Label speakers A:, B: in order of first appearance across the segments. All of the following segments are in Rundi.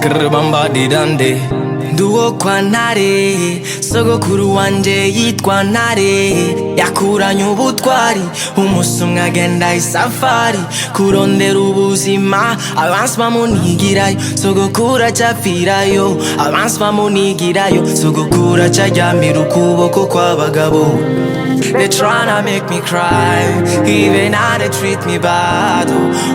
A: Skrrbamba didande Duo kwa Ntare sogokuru wanje yitwa Ntare yakuranye ubutwari umunsi umwe agenda isafari kurondera ubuzima abansi bamunigirayo sogokuru acapfirayo abansi bamunigirayo sogokuru acaryamira ukuboko kw'abagabo. They tryna make me cry, even how they treat me bad.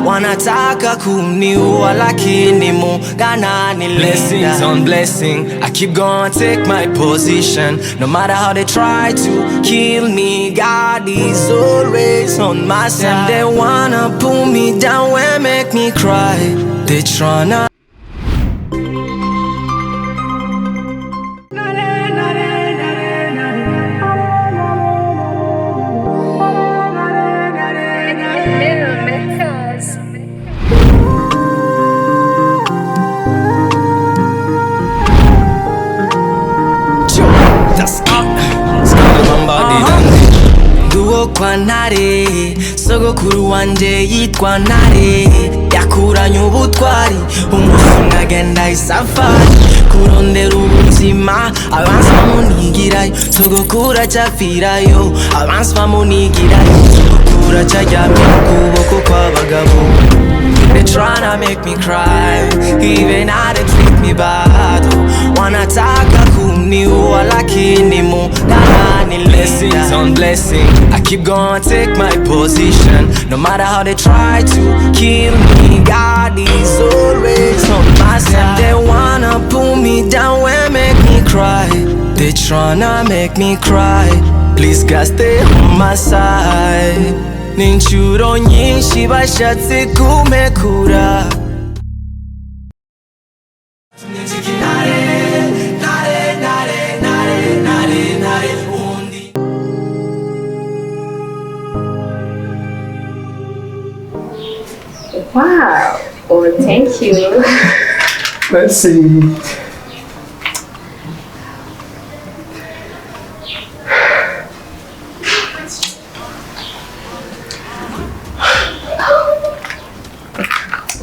A: Wanataka kuniua lakini Mungu ananilinda. Blessings on blessing, I keep gonna take my position. No matter how they try to kill me, God is always on my side. They wanna pull me down and make me cry. They tryna Duo kwa Ntare sogokuru wanje yitwa Ntare yakuranye ubutwari umunsi umwe agenda isafari kurondera ubuzima abansi bamunigirayo sogokuru acapfirayo abansi bamunigirayo sogokuru acaryamira ukuboko kw'abagabo. They tryna make me cry, even how they treat me bad. Wanataka kuniua lakini Mungu ananilinda. Blessings on blessing, I keep gonna take my position. No matter how they try to kill me, God is always on my side. They wanna pull me down and make me cry. They tryna make me cry. Please God stay on my side. Ninshuro nyinshi bashatse kumekura.
B: Wow, oh thank you.
C: Let's see.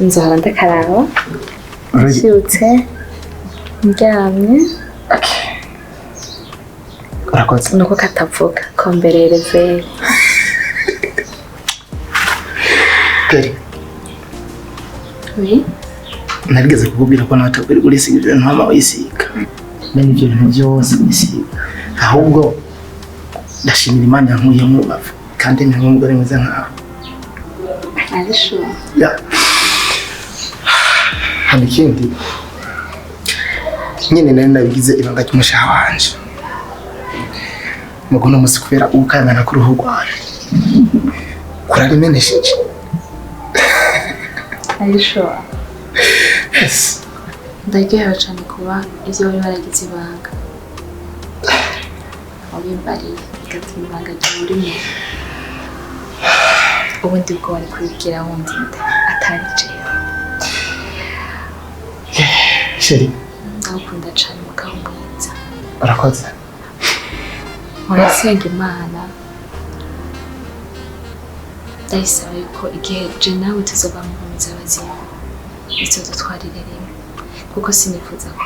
B: Nzahora ndakaraba nshibutse ndyamye
C: urakoze
B: nuko katavuga komberereze
C: Kuri
B: oui
C: nabigeze kukubwira ko nawe urisiga ibyo ntama wisiga bene ibyo bintu byose wisiga ahubwo ndashimira Imana yankuye mu bavu kandi ni umugore mwiza nkawe.
B: Are you sure?
C: Yeah. Hano ikindi nyine nari nabigize ibanga ry'umushaha wanje mugo no musi kubera ukayangana ku ruhu rwawe kurarimenesheje.
B: Are you sure?
C: Yes.
B: Ndagiye cyane kuba ibyo bari baragize ibanga obimbari gatuma ibanga ry'urimo ubundi bwo bari kubibwira wundi atari jewe.
C: Sheri
B: ndakunda cyane mugabo mwiza.
C: urakoze
B: Urasenga Imana ndayisaba yuko igihe je nawe tuzoba mu nkomeza abazimu bizodutwarire rimwe kuko sinifuza ko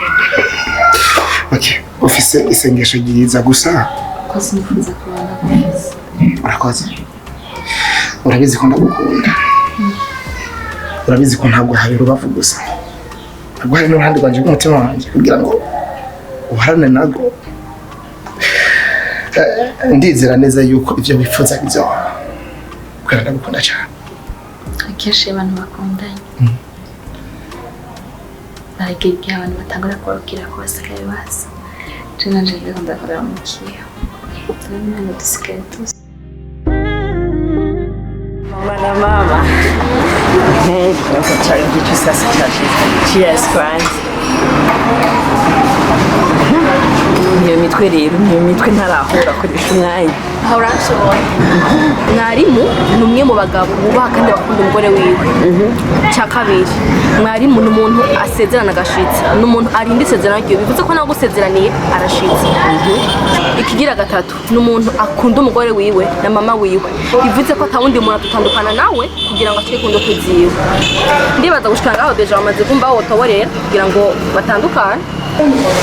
C: okay Ufise isengesho ryiza gusa
B: ko sinifuza kubana neza.
C: urakoze urabizi ko ndagukunda urabizi ko ntabwo hari urubavu gusa ntabwo hari n'uruhande rwanje rw'umutima wanjye kugira ngo uharane nago. Ndizera neza yuko ibyo wifuza bizoba kubera ndagukunda cyane.
B: Akenshi abantu bakundanye baragira igihe abantu batangura kubabwira ko basigaye basa tuna nje ndakora mu kiyo tuna dusigaye tuzi
D: mama hey nako cyari gicu sasa cyaje cheers kwanza niyo mitwe rero niyo mitwe ntarahura koresha umwanya
B: Horatio mwarimu umwe mu bagabo bubaha kandi bakunda umugore wiwe. Cya kabiri mwarimu ni umuntu asezerana agashitsi, ni umuntu arinda isezerano ryiwe, bivuze ko nawe gusezeraniye arashitse. Ikigira gatatu ni umuntu akunda umugore wiwe na mama wiwe, bivuze ko atawundi muntu atutandukana nawe kugira ngo ashike kundo kuziwe. Ndibaza gushika ngaho deja bamaze kumva aho toborera kugira ngo batandukane.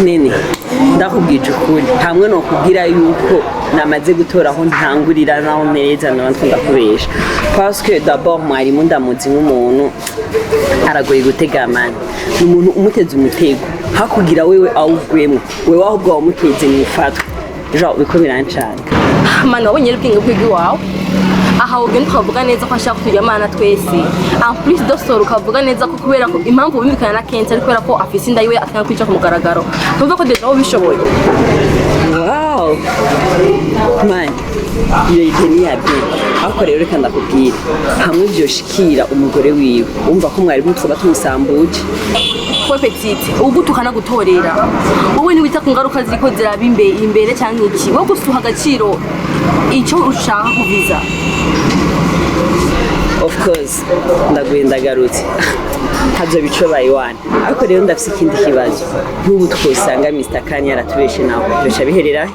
D: Nene ndakubwije ukuri hamwe no kubwira yuko namaze gutora aho ntangurira naho mereza n'abantu ndakubesha parce que d'abord mwarimu ndamuzi nk'umuntu aragoye gutega amani, umuntu umuteze umutego hakugira wewe awugwemo, wewe ahubwo wamuteze mwifatwa jo biko birancanga.
B: Mani wabonye ubwenge bw'igi wawe aha ugenda ukavuga neza ko ashaka kujya amana twese en plus d'osoro ukavuga neza ko kubera ko impamvu bimikana na Kenshi ari kubera ko afise inda yiwe atanga kwica ku mugaragaro, ntumva ko deja ubishoboye.
D: Wow man iyo ideni yabyo ako rero reka ndakubwira hamwe byoshikira umugore wiwe umva ko mwari mutsoba tumusambuje
B: ko petite ubu tukanagutorera wowe ntiwita ku ngaruka ziko ziraba imbere cyangwa iki wowe gusuha agaciro icyo ushaka kuviza.
D: Of course ndagarutse hazo bicobaye wana ariko rero ndafise ikindi kibazo n'ubu twosanga Mr. Kanya yaratubeshe nawe byosha biherera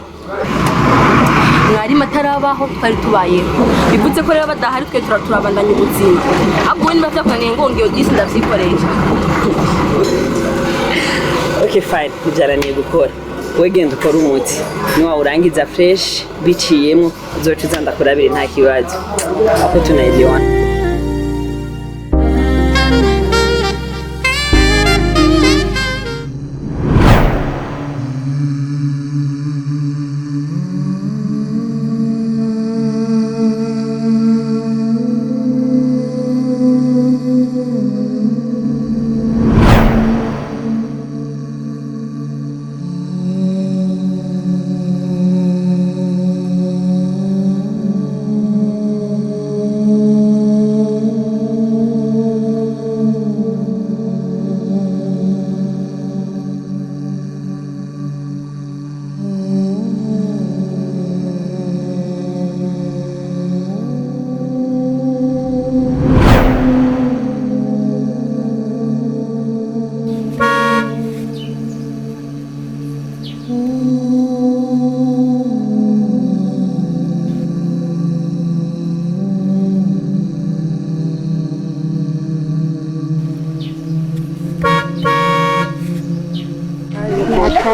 B: mwarimu atarabaho twari tubayeho, bivuze ko rero badahari twe turabandanya ubuzima ahubwo niba byakoraniye ngo ngiyo disi ndavyikoresha.
D: Okay fine kujaraniye gukora wegenda ukora umuti niwa urangiza fresh biciyemo uzoca uzanda kurabire nta kibazo aho tunaelewana.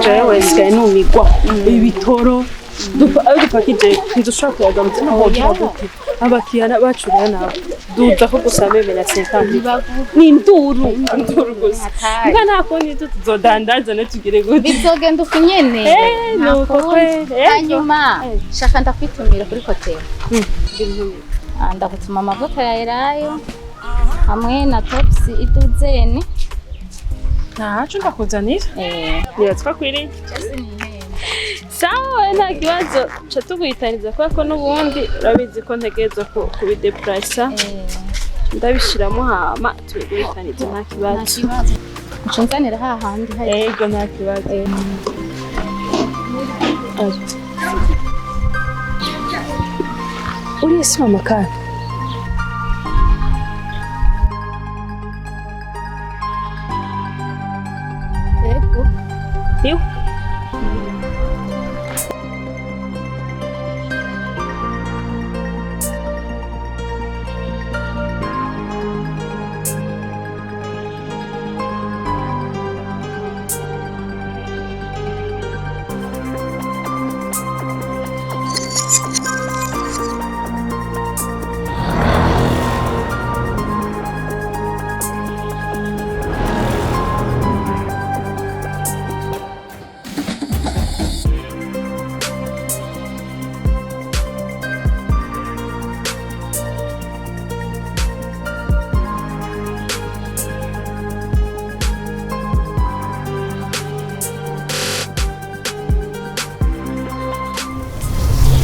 E: jewe nsigaye numigwa ibitoro dupakije ntidushobora kuyagarutsa naho gute abakiriya bacu rero nabo duza ko gusa bemera 50 ni induru gusa nga nta kundi tuzodandaza netugire gute
F: bizogenda ukunyene
E: nuko kwe
F: hanyuma shaka ndakwitumira kuri hotel ndagutuma amavuta ya elayo hamwe na topsi iduzeni
E: ntacu ndakuzanira nibatswa kwiriye sawa nta kibazo ca tuguhitaniza kubera ko n'ubundi urabizi ko ntegerezwa kubideplasa ndabishiramo hama tubiguhitaniza nta kibazo
F: nshunzanira hahandi
E: yego nta kibazo uriye si mama kandi
F: yego
E: yo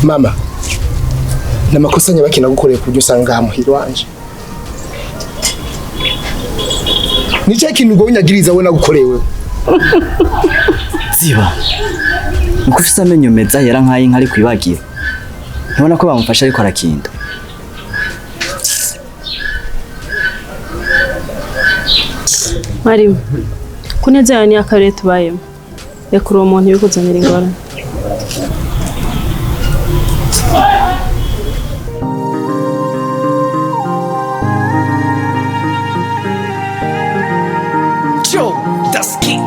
C: Mama, namakosa nyabaki nagukoreye kubyo usanga hamuhira wanje. Ni cyo kintu ngo unyagiriza we nagukorewe.
G: Ziba. Uko ufite amenyo meza yera nkayi nkari kwibagira. Ntubona ko bamufasha ariko arakinda.
E: Mwalimu, kunezera ni akarere tubayemo. Reka uwo muntu yikuzanira ingorane.
A: Yo, das key.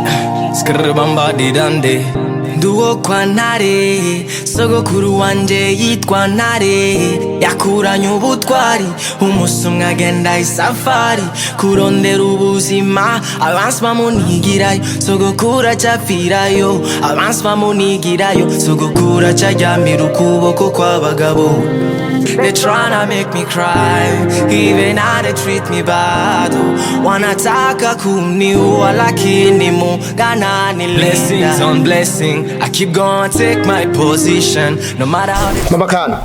A: Skrrbamba didande. Nduwo kwa Ntare, sogokuru wanje yitwa Ntare. Yakuranye ubutwari, umunsi umwe agenda isafari. Kurondera ubuzima, abansi bamunigirayo. Sogokuru acapfirayo, abansi bamunigirayo. Sogokuru acaryamira ukuboko kw'abagabo. They tryna make me cry, even how they treat me bad. Wanataka kuniua lakini Mungu ananilinda. Blessings on blessing, I keep going, take my position, no matter how they...
C: Mama Kana.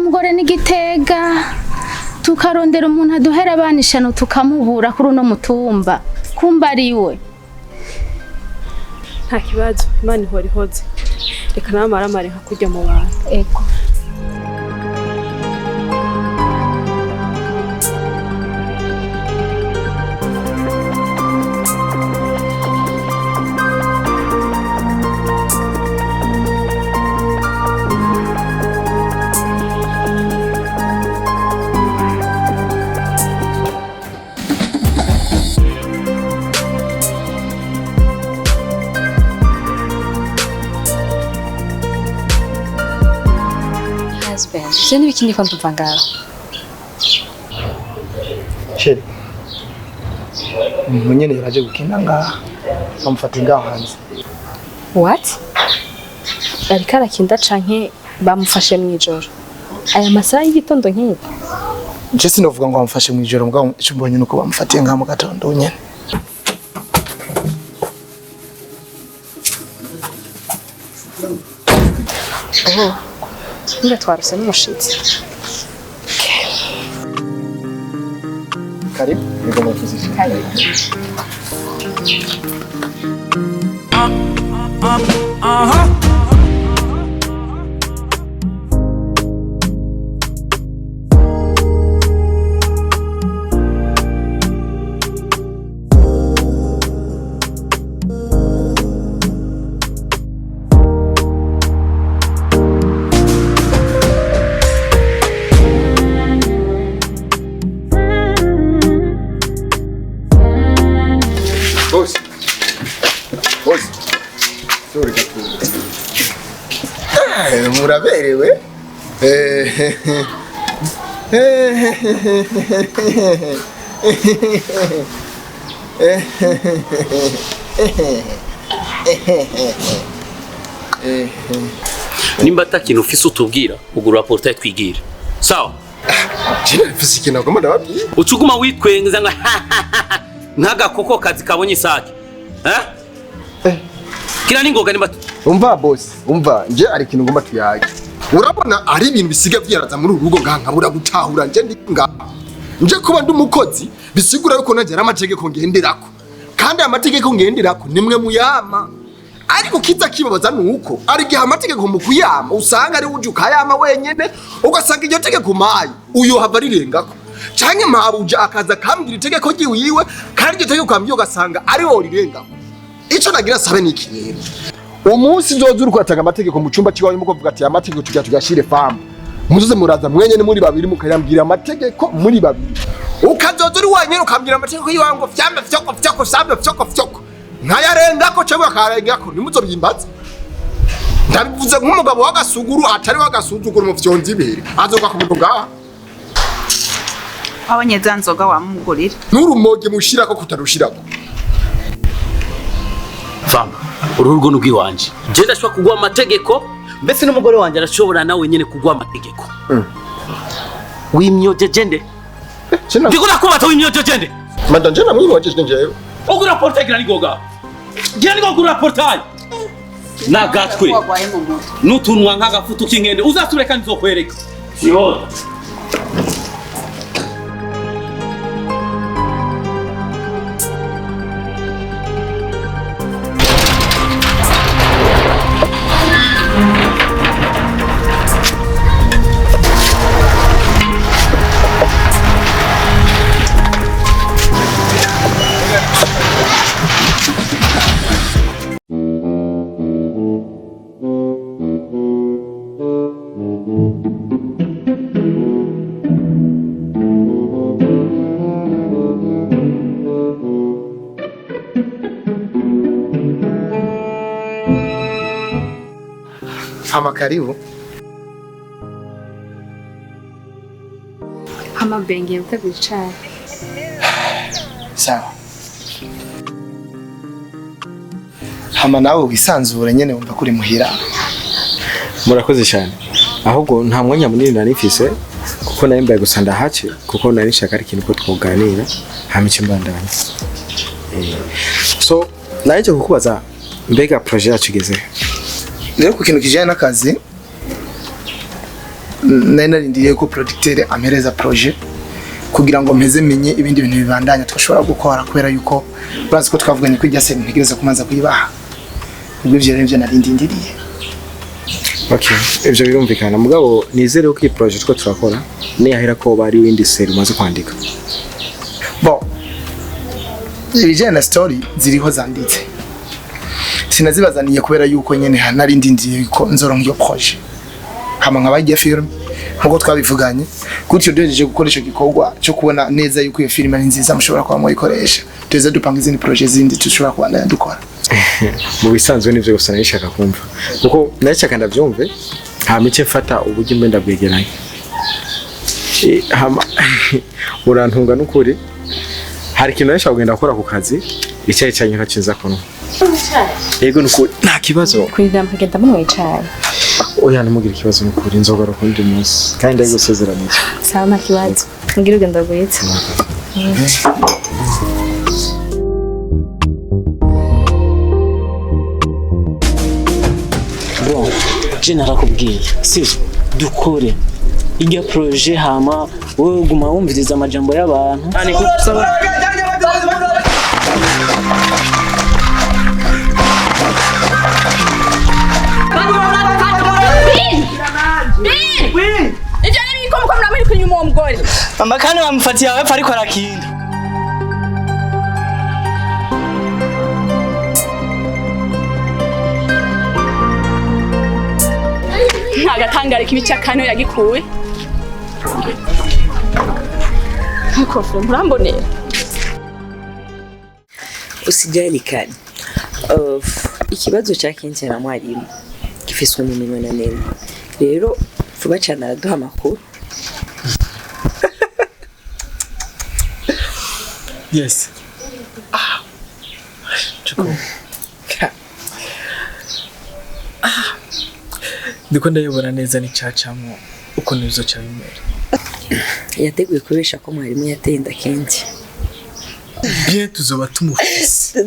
F: Mugore n'igitega tukarondera umuntu aduhera abanishano tukamubura kuri uno mutumba kumba ariwe.
E: Nta kibazo, Imana ihora ihoze. Reka namaramare nka kurya mu bantu.
F: Ego.
H: Je n'ibikindi ko ndumva ngaho.
C: Sheri. Munyene yaraje gukina ngaha. Bamufata ngaho hanze.
H: What? Ariko arakinda canke bamufashe mwijoro. Aya masaha y'igitondo nk'iyi.
C: Je sinovuga ngo bamufashe mwijoro mbwa icyo mbonye nuko bamufatiye ngaha mu gatondo nyene.
H: Oh. Nda twaruse n'umushitsi.
C: Karibu, nigomba kuzisha.
H: Karibu.
I: Sorry gatu. Muraberewe.
J: Nimba atakintu ufise utubwira ugura portail twigira. Sawa?
I: Jina mfise ikintu agomba ndababwiye.
J: Ucuguma witwenza nk'agakoko kazi kabonye isake. Kila ningoga nimba
I: umva boss, umva nje ari ikintu ngomba tuyage. Urabona ari ibintu bisiga byaraza muri urugo nkabura gutahura nje ndinga. Nje kuba ndi umukozi bisigura yuko naje ari amategeko ngenderako. Kandi amategeko ngenderako nimwe muyama. Ariko kiza kibabaza nuko ari gihe amategeko mu kuyama usanga ari uje ukayama wenyene ugasanga iryo tegeko mayi uyo hava rirengako. Canke mabuja akaza kambwira itegeko giwiwe kandi iryo tegeko kambye ugasanga ari wo rirengako. Ico nagira sabe ni kintu. Umunsi nzoza uri kwatanga amategeko mu cyumba kiwawe muko vuga ati amategeko tujya tugashire famu. Muzuze muraza mwenyene muri babiri mukayambwira amategeko muri babiri. Ukazoza uri wanyene ukambwira amategeko yiwango vyambe fyoko sambe fyoko. Nkayarengako cyangwa akarengako nimuzobimbaza. Ndabivuze nk'umugabo w'agasuguru atari w'agasuzuguru mu vyonzi ibere. Azoga ku muntu ngaha.
K: Abonye zanzoga wamugurira.
I: Nurumoge mushirako kutarushirako.
J: Fama, urugo n'ubwiwanje. Je ndashobora kugwa amategeko, mbese n'umugore wanje arashobora nawe nyene kugwa amategeko. Wimyojeje nde? Ndiko nakubata wimyojeje nde?
I: Madam je namwimyojeje njewe.
J: Ogura portail gira nigoga. Gira nigoga ogura portail. Nagatwe. Nutunwa nk'agafutu k'inkende uzatureka nzokwereka. Yo.
C: Hama karibu.
H: Hama bengi mteguye icayi.
C: Sawa. Hama nawe wisanzure nyene wumva kuri muhira.
K: Murakoze cyane. Ahubwo nta mwanya munini nari mfise kuko nari mbaye gusa ndahace kuko nari nshaka ari ikintu ko twoganira hamice mbandanye. So naje kukubaza mbega projet yacu igeze.
C: Rero ku kintu kijanye n'akazi nari narindiriye ko producteur ampereza projet kugira ngo mpeze menye ibindi bintu bibandanya twashobora gukora kubera yuko bazi ko twavuganye ko ijya se ntegereza kumanza kuyibaha. Ubwo ivyo rero narindiriye.
K: Okay, ivyo birumvikana mugabo nizere ko iyi projet two turakora ni yahera ko bari windi seri umaze kwandika.
C: Bon. Ibijanye na story ziriho zanditse. Sinazibazaniye kubera yuko nyene hanarindindiye ko nzoronka iyo projet. Hama nkabagiye film nkuko twabivuganye gutyo duhejeje gukoresha gikorwa cyo kubona neza yuko iyo film ari nziza mushobora kuba mwayikoresha. Tuze dupanga izindi projet zindi tushobora kuba dukora.
K: Mu bisanzwe nivyo gusa nashaka kumva kuko nashaka ndavyumve hamice mfata uburyo mbe ndabwegeranye. Hama urantunga n'ukuri hari ikintu nashaka kugenda gukora ku kazi icyayi cyanye ntacinza kono. Yego n'ukuri nta kibazo.
H: Kwirira mpagenda munwe icayi.
K: Oya ntimugire ikibazo n'ukuri nzogara kundi munsi kandi ndagusezeraniye.
H: Sawa nta kibazo. Ngira ugenda gwitse.
L: Je narakubwiye sivyo dukore irya projet hama wowe guma wumviriza amajambo y'abantu ani kusaba
B: Ije ni biko muko mramuri kunyuma uwo mugore.
A: Mama kandi bamufatiye awe ariko arakinda.
B: Agatangara kibica kano yagikuwe. Nkuko murambonera.
D: Usijali kani. Ikibazo cyakenze na mwarimu gifiswe mu minwe na nene. Rero vuba cyane araduha amakuru.
C: Yes. Ndiko ndayobora neza n'icacamwo uko nizo cyabimera.
D: Yateguye kubesha ko mwarimu yateye inda kenshi.
C: Bien tuzoba tumufise.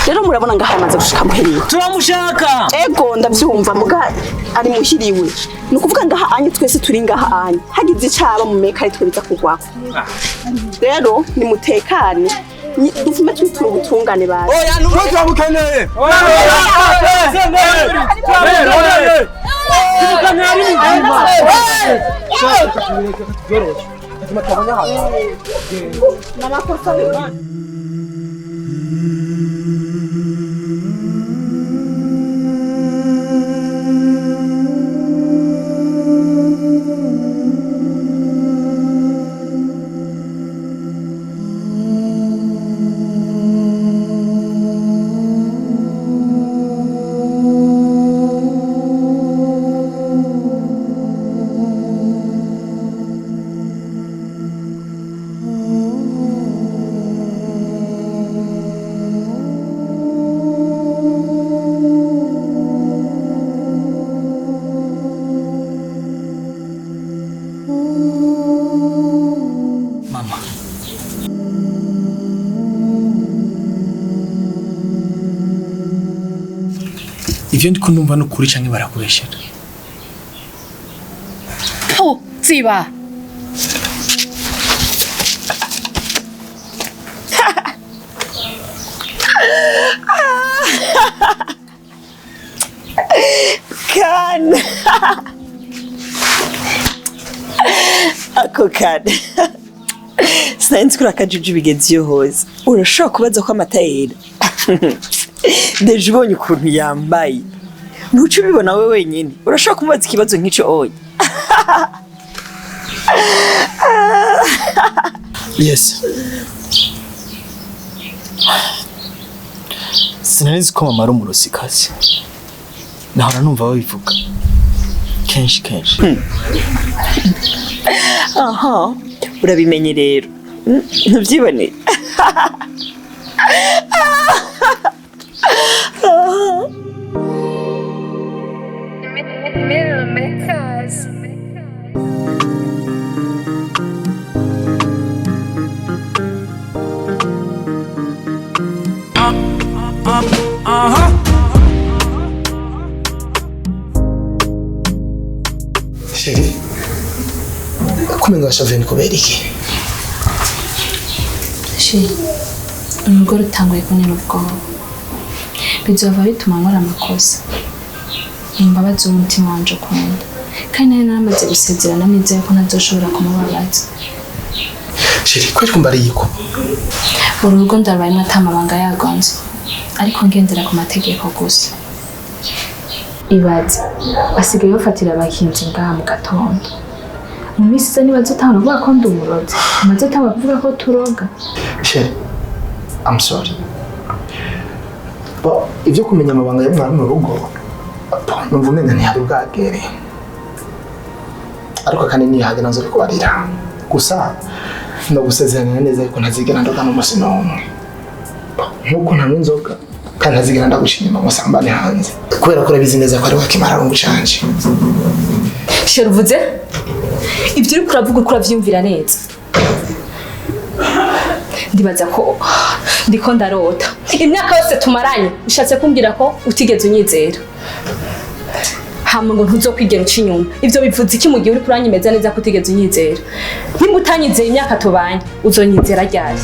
D: rero murabona ngaha amaze gushika muhiriwe
L: turamushaka
D: ego ndavyumva muga ari muhiriwe ni ukuvuga ngaha anye twese turi ngaha anye hagize icaba mu meka ari twe biza kugwako rero nimutekane dufume twitura ubutungane baje
K: oya nuko mukeneye
C: ivyo ndiko numva n'ukuri canke barakubeshera
B: ziba
D: Kan ako kan sinzi kuri akajuju bigeze iyo hose urashobora kubaza ko amata yera deje ubonye ukuntu yambaye ntuce ubibona we wenyine urashobora kumubaza ikibazo nk'ico oya
G: Yes. Sinarizi ko mama ari umurosikazi. Nahora numva babivuga. Kenshi.
D: Aha, urabimenye rero. Ntubyibone.
C: Chérie, kumenga washavye kubera iki?
H: Chérie, urugo rutanguye kuntera ubwoba. Bizova bituma nkora amakosa. Imbabazi umutima wanje ukunda. Kandi nari naramaze gusezerana neza ko ntazoshobora kumubabaza.
C: Chérie, kweli kumva ari yiko?
H: Uru rugo ndabayemo atamabanga yagonze. Ariko ngendera ku mategeko gusa. Ibaze, basigaye bafatira abahinzi ngaha mu gatondo. Mu minsi isa nibaza utahora uvuga ko ndi umurozi. Amaze ataba kuvuga ko turoga.
C: Chérie, I'm sorry. Bo, ivyo kumenya amabanga y'umwana mu rugo, numva umenga ntihari ubwagere. Ariko kandi nihage nazo kubarira. Gusa no gusezerana neza yuko ntazigera ndoga n'umusi n'umwe. Nkuko nanywa inzoga kandi ntazigera ndagushima ngo sambane hanze. Kubera ko urabizi neza ko ari wakimara ngo ucanje.
B: Chérie uvuze? Ibyo uri kuravuga uko uravyumvira neza. Ndibaza ko ndiko ndarota. Imyaka yose tumaranye ushatse kumbwira ko utigeze unyizera. Hama ngo ntuzokwigera uca inyuma. Ivyo bivuze iki mu gihe uri kuranyemeza neza ko utigeze unyizera? Nimba utanyizera imyaka tubanye uzonyizera ryari?